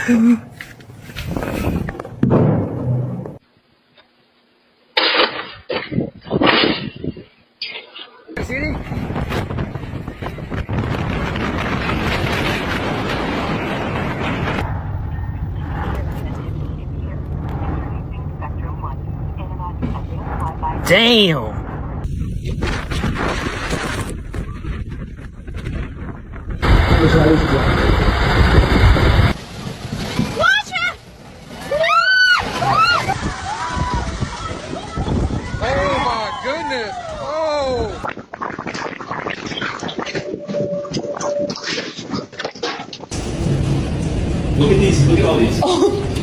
City? Damn! Oh my goodness! Oh! Look at these, look at all these. Oh.